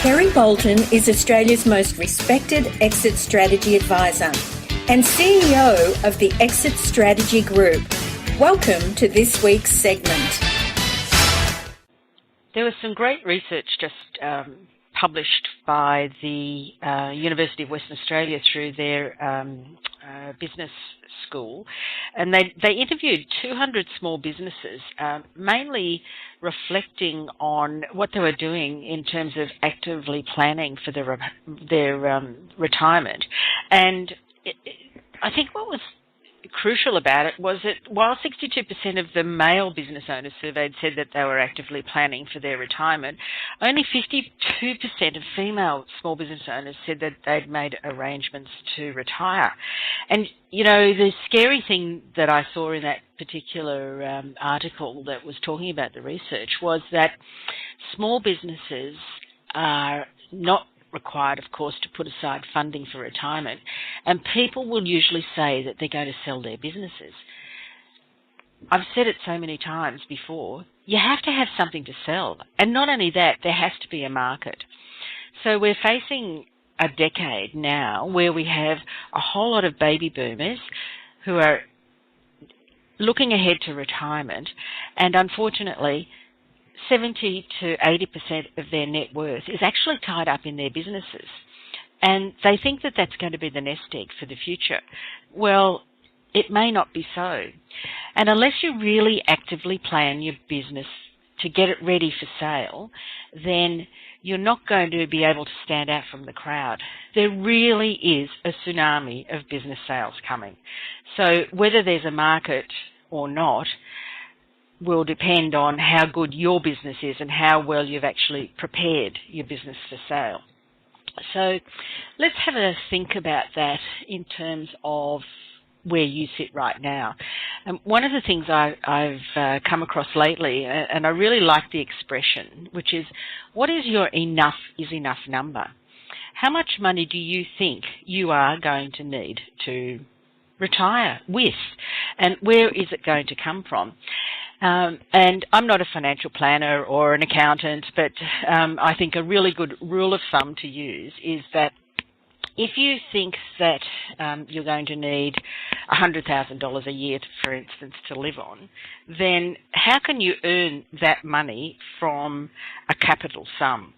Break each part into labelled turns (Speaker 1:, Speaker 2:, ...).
Speaker 1: Kerry Boulton is Australia's most respected exit strategy advisor and CEO of the Exit Strategy Group. Welcome to this week's segment.
Speaker 2: There was some great research just published by the University of Western Australia through their business school, and they interviewed 200 small businesses, mainly reflecting on what they were doing in terms of actively planning for their retirement. And I think what was crucial about it was that while 62% of the male business owners surveyed said that they were actively planning for their retirement, only 52% of female small business owners said that they'd made arrangements to retire. And, you know, the scary thing that I saw in that particular article that was talking about the research was that small businesses are not required, of course, to put aside funding for retirement, and people will usually say that they're going to sell their businesses. I've said it so many times before, you have to have something to sell, and not only that, there has to be a market. So we're facing a decade now where we have a whole lot of baby boomers who are looking ahead to retirement, and unfortunately 70 to 80% of their net worth is actually tied up in their businesses. And they think that that's going to be the nest egg for the future. Well, it may not be so. And unless you really actively plan your business to get it ready for sale, then you're not going to be able to stand out from the crowd. There really is a tsunami of business sales coming. So whether there's a market or not will depend on how good your business is and how well you've actually prepared your business for sale. So let's have a think about that in terms of where you sit right now. And one of the things I've come across lately, and I really like the expression, which is, what is your enough is enough number? How much money do you think you are going to need to retire with? And where is it going to come from? And I'm not a financial planner or an accountant, but I think a really good rule of thumb to use is that if you think that you're going to need $100,000 a year, for instance, to live on, then how can you earn that money from a capital sum?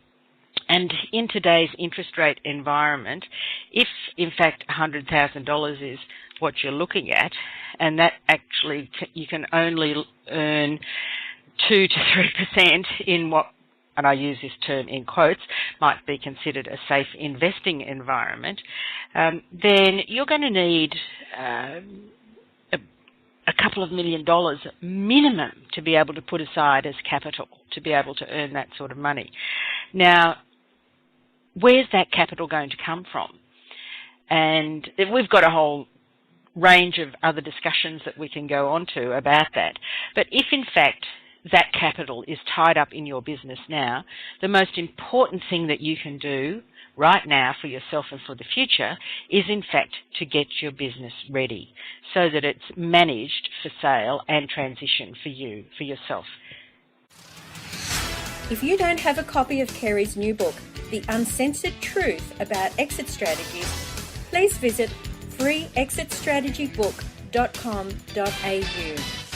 Speaker 2: And in today's interest rate environment, if in fact $100,000 is what you're looking at, and that actually you can only earn 2 to 3% in what, and I use this term in quotes, might be considered a safe investing environment, then you're going to need a couple of $1 million minimum to be able to put aside as capital to be able to earn that sort of money. Now, where's that capital going to come from? And we've got a whole range of other discussions that we can go on to about that. But if in fact that capital is tied up in your business now, the most important thing that you can do right now for yourself and for the future is in fact to get your business ready so that it's managed for sale and transition for you, for yourself.
Speaker 1: If you don't have a copy of Kerry's new book, The Uncensored Truth About Exit Strategies, please visit freeexitstrategybook.com.au.